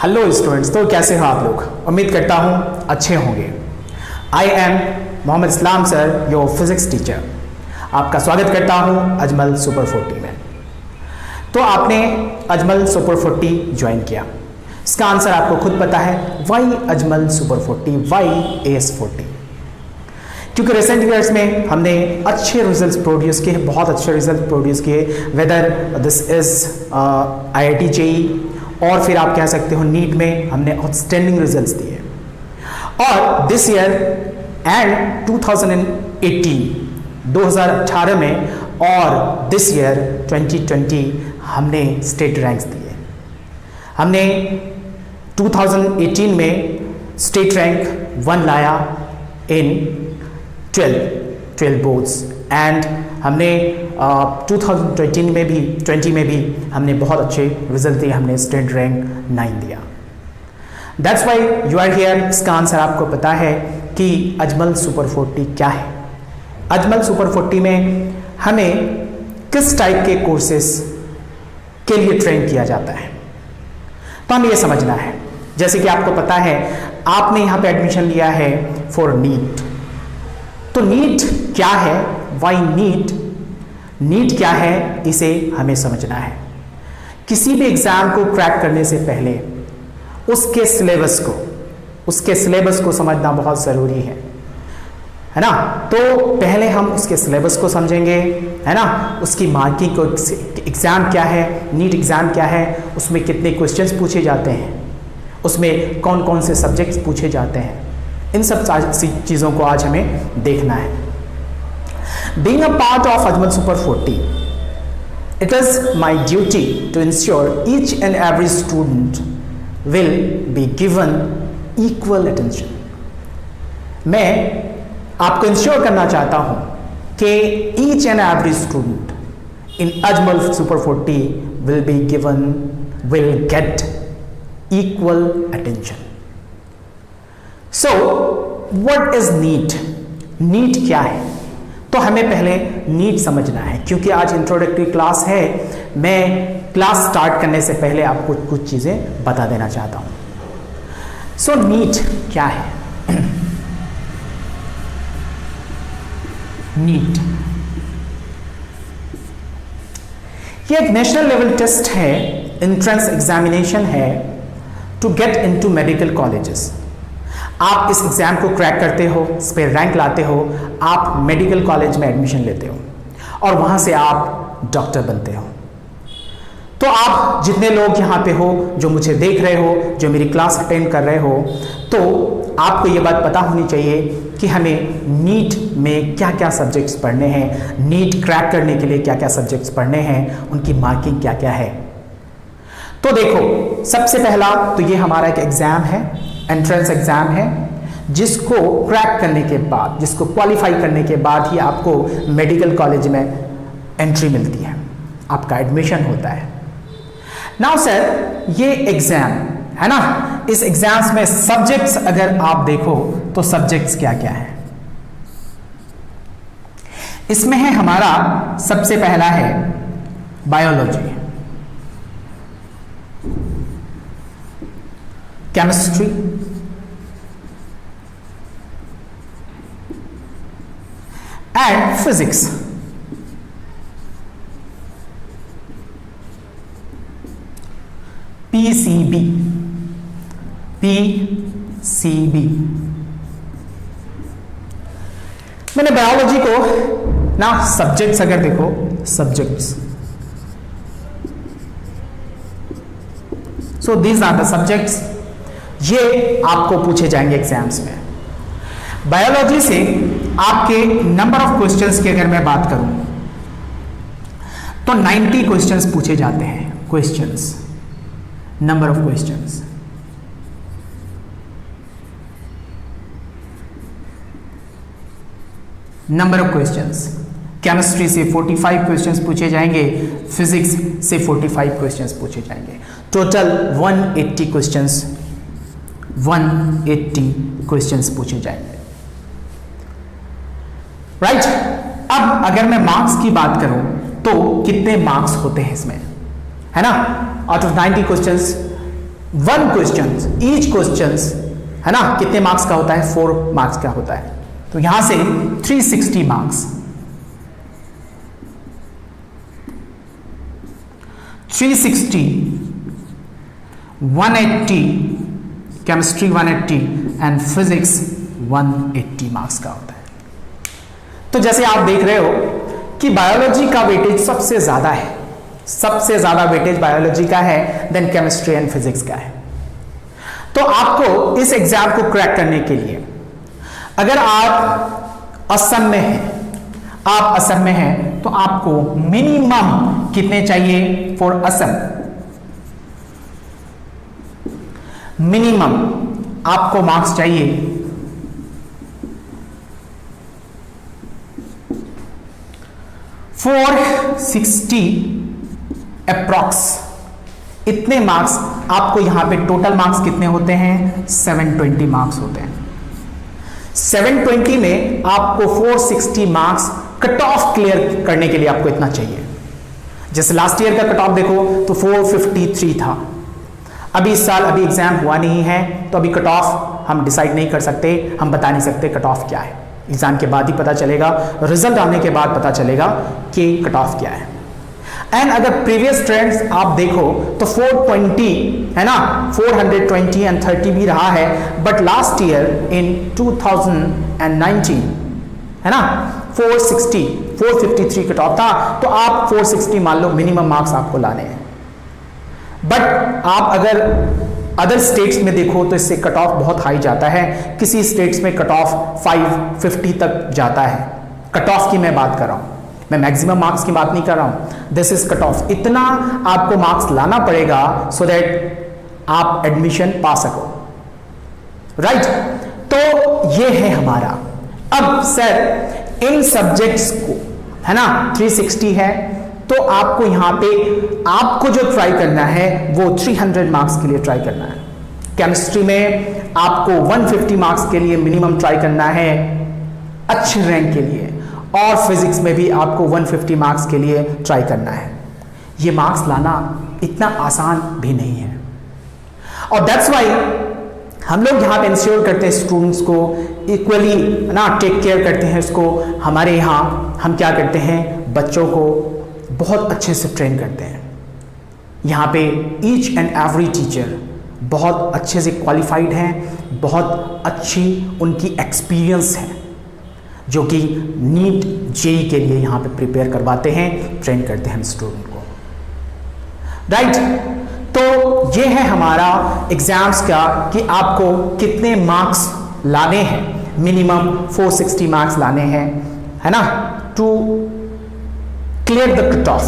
Hello students, तो कैसे हो आप लोग? उम्मीद करता हूँ अच्छे होंगे। I am Mohammad Islam sir, your physics teacher. आपका स्वागत करता हूँ अजमल सुपर 40 में। तो आपने अजमल सुपर 40 ज्वाइन किया, इसका आंसर आपको खुद पता है, Y Ajmal super 40, Y AS40। क्योंकि रिसेंट ईयर्स में हमने अच्छे रिजल्ट्स प्रोड्यूस किए, बहुत अच्छे रिजल्ट प्रोड्यूस किए, whether this is IIT JEE और फिर आप कह सकते हो नीट में हमने आउटस्टैंडिंग रिजल्ट्स दिए। और दिस ईयर एंड 2018 में और दिस ईयर 2020 हमने स्टेट रैंक्स दिए। हमने 2018 में स्टेट रैंक 1 लाया इन 12 बोर्ड्स एंड हमने 2020 में भी हमने बहुत अच्छे रिजल्ट दिए, हमने स्टेट रैंक 9 दिया। That's why you are here. इसका आंसर आपको पता है कि अजमल सुपर 40 क्या है। अजमल सुपर 40 में हमें किस टाइप के कोर्सेस के लिए ट्रेन किया जाता है, तो हमें यह समझना है। जैसे कि आपको पता है, आपने यहाँ पे एडमिशन लिया है फॉर नीट। तो नीट क्या है, वाई नीट, नीट क्या है, इसे हमें समझना है। किसी भी एग्जाम को क्रैक करने से पहले उसके सिलेबस को समझना बहुत ज़रूरी है ना। तो पहले हम उसके सिलेबस को समझेंगे, है ना, उसकी मार्किंग को, एग्ज़ाम क्या है, नीट एग्ज़ाम क्या है, उसमें कितने क्वेश्चंस पूछे जाते हैं, उसमें कौन कौन से सब्जेक्ट्स पूछे जाते हैं, इन सब चीज़ों को आज हमें देखना है। Being a part of Ajmal Super 40, it is my duty to ensure each and every student will be given equal attention. मैं आपको इंश्योर करना चाहता हूं कि each and every student in Ajmal Super 40 will get equal attention. So, what is NEET? NEET क्या है? तो हमें पहले नीट समझना है, क्योंकि आज इंट्रोडक्टरी क्लास है। मैं क्लास स्टार्ट करने से पहले आपको कुछ चीज़ें बता देना चाहता हूं। सो नीट क्या है? नीट ये एक नेशनल लेवल टेस्ट है, एंट्रेंस एग्जामिनेशन है to get into medical colleges. आप इस एग्ज़ाम को क्रैक करते हो, इस पर रैंक लाते हो, आप मेडिकल कॉलेज में एडमिशन लेते हो और वहाँ से आप डॉक्टर बनते हो। तो आप जितने लोग यहाँ पे हो, जो मुझे देख रहे हो, जो मेरी क्लास अटेंड कर रहे हो, तो आपको ये बात पता होनी चाहिए कि हमें नीट में क्या क्या सब्जेक्ट्स पढ़ने हैं, नीट क्रैक करने के लिए क्या क्या सब्जेक्ट्स पढ़ने हैं, उनकी मार्किंग क्या क्या है। तो देखो, सबसे पहला तो ये हमारा एक एग्ज़ाम है, एंट्रेंस एग्जाम है, जिसको क्रैक करने के बाद, जिसको क्वालिफाई करने के बाद ही आपको मेडिकल कॉलेज में एंट्री मिलती है, आपका एडमिशन होता है। नाउ सर, ये एग्जाम है ना, इस एग्जाम्स में सब्जेक्ट्स अगर आप देखो तो सब्जेक्ट्स क्या क्या है इसमें है। हमारा सबसे पहला है biology, chemistry, and physics. PCB मैंने बायोलॉजी को ना, सब्जेक्ट्स अगर देखो, subjects, so these are the subjects, ये आपको पूछे जाएंगे एग्जाम्स में। बायोलॉजी से आपके नंबर ऑफ क्वेश्चंस की अगर मैं बात करूं तो 90 क्वेश्चंस पूछे जाते हैं। Questions, number of questions, number of questions. Chemistry से 45 क्वेश्चंस पूछे जाएंगे, फिजिक्स से 45 क्वेश्चंस पूछे जाएंगे। टोटल 180 क्वेश्चंस पूछे जाएंगे। राइट। अब अगर मैं मार्क्स की बात करूं तो कितने मार्क्स होते हैं इसमें, है ना? Out of 90 questions 1 question, each question है ना कितने मार्क्स का होता है? 4 मार्क्स का होता है। तो यहां से 360 marks, 360, 180, chemistry 180 and physics 180 marks का होता है। तो जैसे आप देख रहे हो कि बायोलॉजी का वेटेज सबसे ज्यादा है, सबसे ज्यादा वेटेज बायोलॉजी का है, देन केमिस्ट्री एंड फिजिक्स का है। तो आपको इस एग्जाम को क्रैक करने के लिए, अगर आप असम में हैं, आप असम में हैं तो आपको मिनिमम कितने चाहिए फॉर असम? मिनिमम आपको मार्क्स चाहिए 460 अप्रॉक्स। इतने मार्क्स आपको यहां पे, टोटल मार्क्स कितने होते हैं? 720 मार्क्स होते हैं। 720 में आपको 460 मार्क्स कट ऑफ क्लियर करने के लिए आपको इतना चाहिए। जैसे लास्ट ईयर का कट ऑफ देखो तो 453 था। अभी इस साल अभी एग्जाम हुआ नहीं है तो अभी कट ऑफ हम डिसाइड नहीं कर सकते, हम बता नहीं सकते कट ऑफ क्या है। एग्जाम के बाद ही पता चलेगा, रिजल्ट आने के बाद पता चलेगा कि कट ऑफ क्या है। एंड अगर प्रीवियस ट्रेंड्स आप देखो तो 420 है ना, 420 एंड 30 भी रहा है, बट लास्ट ईयर इन 2019 है ना 460, 453 कट ऑफ था। तो आप 460 मान लो मिनिमम मार्क्स आपको लाने हैं। बट आप अगर अदर स्टेट्स में देखो तो इससे कट ऑफ बहुत हाई जाता है, किसी स्टेट्स में कट ऑफ 550 तक जाता है। कट ऑफ की मैं बात कर रहा हूं, मैं मैक्सिमम मार्क्स की बात नहीं कर रहा हूं। This is cut off. इतना आपको मार्क्स लाना पड़ेगा सो दैट आप एडमिशन पा सको, राइट? तो ये है हमारा। अब सर इन सब्जेक्ट्स को है ना 360 है, तो आपको यहां पे आपको जो ट्राई करना है वो 300 मार्क्स के लिए ट्राई करना है। केमिस्ट्री में आपको 150 मार्क्स के लिए मिनिमम ट्राई करना है अच्छे रैंक के लिए, और फिजिक्स में भी आपको 150 मार्क्स के लिए ट्राई करना है। ये मार्क्स लाना इतना आसान भी नहीं है, और दैट्स वाई हम लोग यहाँ पे इंश्योर करते हैं स्टूडेंट्स को इक्वली ना टेक केयर करते हैं उसको। हमारे यहाँ हम क्या करते हैं, बच्चों को बहुत अच्छे से ट्रेन करते हैं। यहाँ पे ईच एंड एवरी टीचर बहुत अच्छे से क्वालिफाइड हैं, बहुत अच्छी उनकी एक्सपीरियंस है, जो कि नीट जेई के लिए यहाँ पे प्रिपेयर करवाते हैं, ट्रेन करते हैं स्टूडेंट को, राइट? तो ये है हमारा एग्जाम्स का कि आपको कितने मार्क्स लाने हैं। मिनिमम 460 मार्क्स लाने हैं, है ना, to clear the cut off.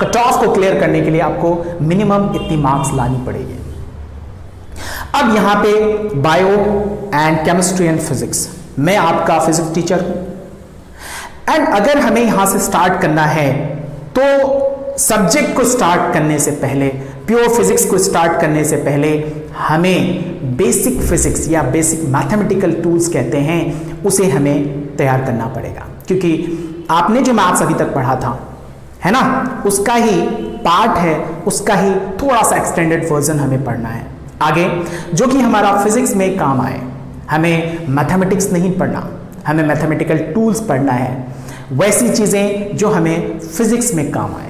Cut off को क्लियर करने के लिए आपको मिनिमम इतनी मार्क्स लानी पड़ेगी। अब यहां पे bio and chemistry and physics, मैं आपका फिजिक्स टीचर हूं, एंड अगर हमें यहां से स्टार्ट करना है तो सब्जेक्ट को स्टार्ट करने से पहले, प्योर फिजिक्स को स्टार्ट करने से पहले हमें बेसिक फिजिक्स या बेसिक मैथमेटिकल टूल्स कहते हैं, उसे हमें तैयार करना पड़ेगा। क्योंकि आपने जो मैथ्स अभी तक पढ़ा था, है ना, उसका ही पार्ट है, उसका ही थोड़ा सा एक्सटेंडेड वर्जन हमें पढ़ना है आगे, जो कि हमारा फिजिक्स में काम आए। हमें मैथमेटिक्स नहीं पढ़ना, हमें मैथमेटिकल टूल्स पढ़ना है, वैसी चीज़ें जो हमें फिजिक्स में काम आए,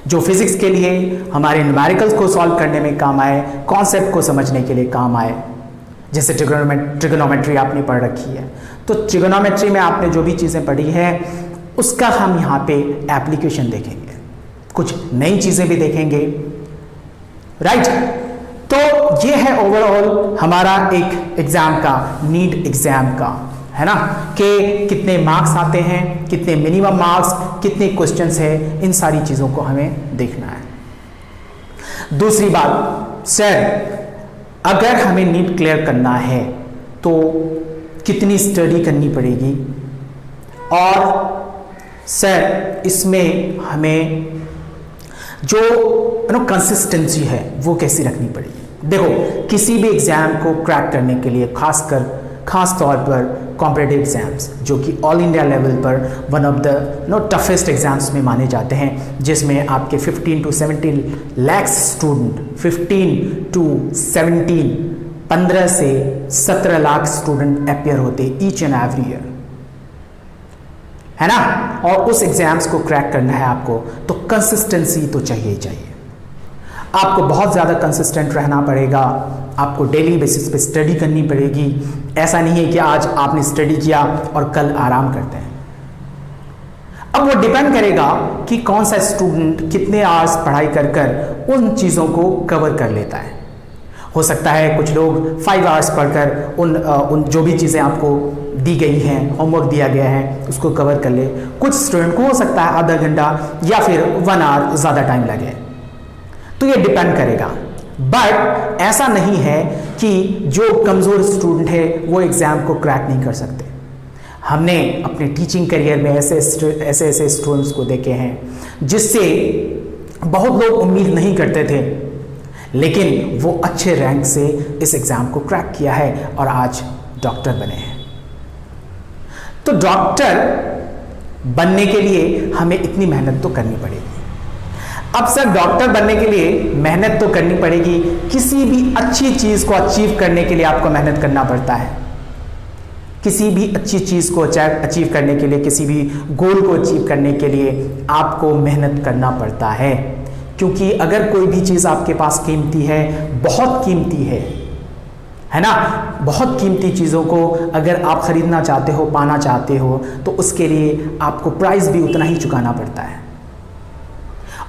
जो फिजिक्स के लिए हमारे न्यूमेरिकल्स को सॉल्व करने में काम आए, कॉन्सेप्ट को समझने के लिए काम आए। जैसे ट्रिगोनोमेट्री आपने पढ़ रखी है, तो ट्रिगोनोमेट्री में आपने जो भी चीज़ें पढ़ी है उसका हम यहाँ पे एप्लीकेशन देखेंगे, कुछ नई चीज़ें भी देखेंगे, राइट? तो ये है ओवरऑल हमारा एक एग्जाम का, नीट एग्जाम का, है ना, कि कितने मार्क्स आते हैं, कितने मिनिमम मार्क्स, कितने क्वेश्चंस है, इन सारी चीज़ों को हमें देखना है। दूसरी बात, सर अगर हमें नीट क्लियर करना है तो कितनी स्टडी करनी पड़ेगी, और सर इसमें हमें जो कंसिस्टेंसी है वो कैसी रखनी पड़ेगी। देखो, किसी भी एग्जाम को क्रैक करने के लिए, खास तौर पर कॉम्पिटिटिव एग्जाम्स, जो कि ऑल इंडिया लेवल पर one of the toughest exams में माने जाते हैं, जिसमें आपके 15 to 17 lakhs स्टूडेंट, 15 से 17 लाख स्टूडेंट अपियर होते ईच एंड एवरी ईयर, है ना। और उस एग्जाम्स को क्रैक करना है आपको, तो कंसिस्टेंसी तो चाहिए ही चाहिए। आपको बहुत ज़्यादा कंसिस्टेंट रहना पड़ेगा, आपको डेली बेसिस पे स्टडी करनी पड़ेगी। ऐसा नहीं है कि आज आपने स्टडी किया और कल आराम करते हैं। अब वो डिपेंड करेगा कि कौन सा स्टूडेंट कितने आवर्स पढ़ाई कर कर उन चीज़ों को कवर कर लेता है। हो सकता है कुछ लोग 5 आवर्स पढ़कर उन जो भी चीज़ें आपको दी गई हैं, होमवर्क दिया गया है, उसको कवर कर ले। कुछ स्टूडेंट को हो सकता है आधा घंटा या फिर 1 आवर ज़्यादा टाइम लगे, तो ये डिपेंड करेगा। बट ऐसा नहीं है कि जो कमज़ोर स्टूडेंट है वो एग्ज़ाम को क्रैक नहीं कर सकते। हमने अपने टीचिंग करियर में ऐसे स्टूडेंट्स को देखे हैं जिससे बहुत लोग उम्मीद नहीं करते थे, लेकिन वो अच्छे रैंक से इस एग्ज़ाम को क्रैक किया है और आज डॉक्टर बने हैं। तो डॉक्टर बनने के लिए हमें इतनी मेहनत तो करनी पड़ेगी। अब सर डॉक्टर बनने के लिए मेहनत तो करनी पड़ेगी, किसी भी अच्छी चीज़ को अचीव करने के लिए आपको मेहनत करना पड़ता है। किसी भी अच्छी चीज़ को अचीव करने के लिए, किसी भी गोल को अचीव करने के लिए आपको मेहनत करना पड़ता है, क्योंकि अगर कोई भी चीज़ आपके पास कीमती है, बहुत कीमती है ना, बहुत कीमती चीज़ों को अगर आप ख़रीदना चाहते हो, पाना चाहते हो, तो उसके लिए आपको प्राइस भी उतना ही चुकाना पड़ता है।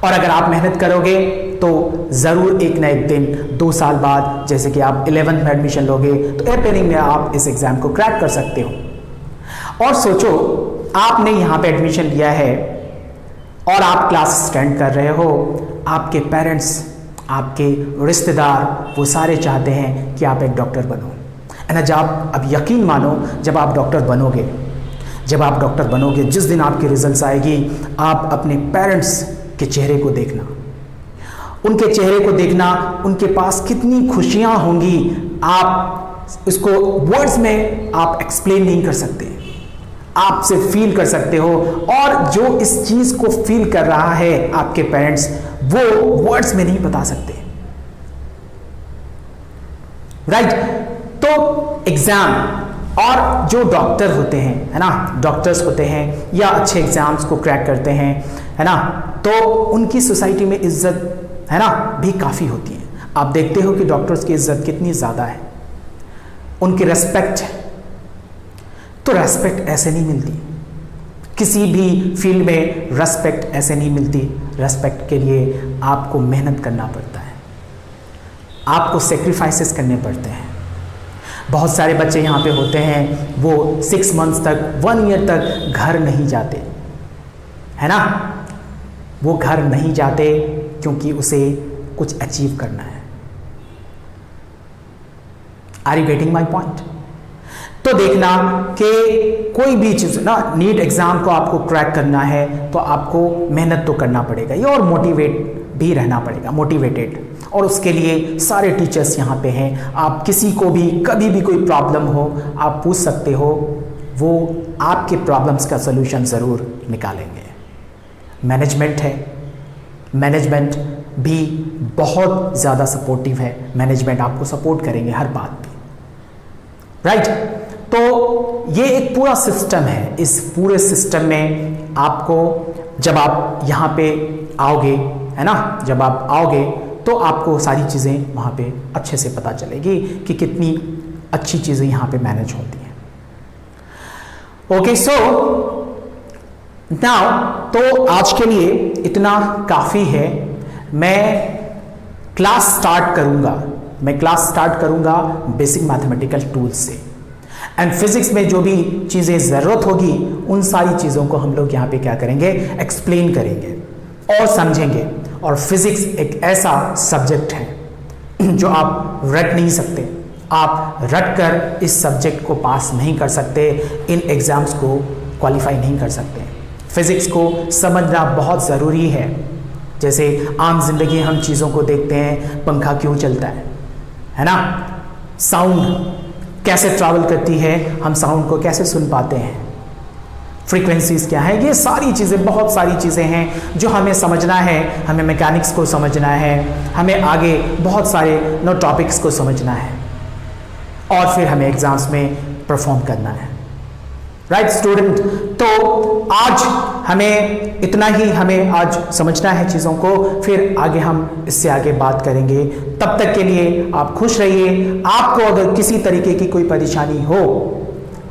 और अगर आप मेहनत करोगे तो ज़रूर एक ना एक दिन 2 साल बाद, जैसे कि आप 11th में एडमिशन लोगे, तो अपेयरिंग में आप इस एग्ज़ाम को क्रैक कर सकते हो। और सोचो आपने यहाँ पे एडमिशन लिया है और आप क्लास स्टैंड कर रहे हो, आपके पेरेंट्स, आपके रिश्तेदार, वो सारे चाहते हैं कि आप एक डॉक्टर बनो, है ना। जब अब यकीन मानो, जब आप डॉक्टर बनोगे, जिस दिन आपके रिजल्ट्स आएगी, आप अपने पेरेंट्स के चेहरे को देखना, उनके चेहरे को देखना, उनके पास कितनी खुशियां होंगी, आप इसको वर्ड्स में आप एक्सप्लेन नहीं कर सकते, आप से फील कर सकते हो। और जो इस चीज को फील कर रहा है आपके पेरेंट्स, वो वर्ड्स में नहीं बता सकते, राइट। तो एग्जाम और जो डॉक्टर होते हैं, है ना, डॉक्टर्स होते हैं या अच्छे एग्जाम्स को क्रैक करते हैं, है ना, तो उनकी सोसाइटी में इज्जत, है ना, भी काफ़ी होती है। आप देखते हो कि डॉक्टर्स की इज्जत कितनी ज़्यादा है, उनकी रेस्पेक्ट, तो रेस्पेक्ट ऐसे नहीं मिलती, किसी भी फील्ड में रेस्पेक्ट ऐसे नहीं मिलती। रेस्पेक्ट के लिए आपको मेहनत करना पड़ता है, आपको सेक्रीफाइसेस करने पड़ते हैं। बहुत सारे बच्चे यहाँ पे होते हैं, वो 6 months तक, 1 year तक घर नहीं जाते, है ना। वो घर नहीं जाते क्योंकि उसे कुछ अचीव करना है। Are you getting my point? तो देखना कि कोई भी चीज़ ना, नीट एग्जाम को आपको क्रैक करना है तो आपको मेहनत तो करना पड़ेगा, ये और मोटिवेट भी रहना पड़ेगा, मोटिवेटेड। और उसके लिए सारे टीचर्स यहाँ पे हैं। आप किसी को भी कभी भी कोई प्रॉब्लम हो, आप पूछ सकते हो, वो आपके प्रॉब्लम्स का सलूशन ज़रूर निकालेंगे। मैनेजमेंट है, मैनेजमेंट भी बहुत ज़्यादा सपोर्टिव है, मैनेजमेंट आपको सपोर्ट करेंगे हर बात पे, राइट। तो ये एक पूरा सिस्टम है। इस पूरे सिस्टम में आपको, जब आप यहाँ पे आओगे, है ना, जब आप आओगे तो आपको सारी चीज़ें वहाँ पे अच्छे से पता चलेगी कि कितनी अच्छी चीज़ें यहाँ पे मैनेज होती हैं। ओके, सो नाउ तो आज के लिए इतना काफ़ी है। मैं क्लास स्टार्ट करूँगा बेसिक मैथमेटिकल टूल्स से, एंड फिजिक्स में जो भी चीज़ें ज़रूरत होगी उन सारी चीज़ों को हम लोग यहाँ पे क्या करेंगे, एक्सप्लेन करेंगे और समझेंगे। और फिजिक्स एक ऐसा सब्जेक्ट है जो आप रट नहीं सकते, आप रट कर इस सब्जेक्ट को पास नहीं कर सकते, इन एग्ज़ाम्स को क्वालिफाई नहीं कर सकते। फिजिक्स को समझना बहुत ज़रूरी है। जैसे आम जिंदगी हम चीज़ों को देखते हैं, पंखा क्यों चलता है ना, साउंड कैसे ट्रैवल करती है, हम साउंड को कैसे सुन पाते हैं, फ्रीक्वेंसीज क्या है, ये सारी चीज़ें, बहुत सारी चीज़ें हैं जो हमें समझना है, हमें मैकेनिक्स को समझना है, हमें आगे बहुत सारे टॉपिक्स को समझना है और फिर हमें एग्जाम्स में परफॉर्म करना है। राइट स्टूडेंट, तो आज हमें इतना ही, हमें आज समझना है चीज़ों को, फिर आगे हम इससे आगे बात करेंगे। तब तक के लिए आप खुश रहिए। आपको अगर किसी तरीके की कोई परेशानी हो,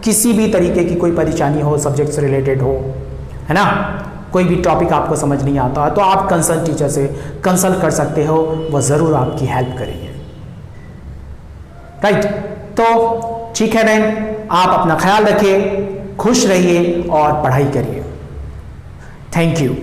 किसी भी तरीके की कोई परेशानी हो, सब्जेक्ट से रिलेटेड हो, है ना, कोई भी टॉपिक आपको समझ नहीं आता है, तो आप कंसर्न टीचर से कंसल्ट कर सकते हो, वह ज़रूर आपकी हेल्प करेंगे। राइट, तो ठीक है बहन, आप अपना ख्याल रखिए, खुश रहिए और पढ़ाई करिए। Thank you.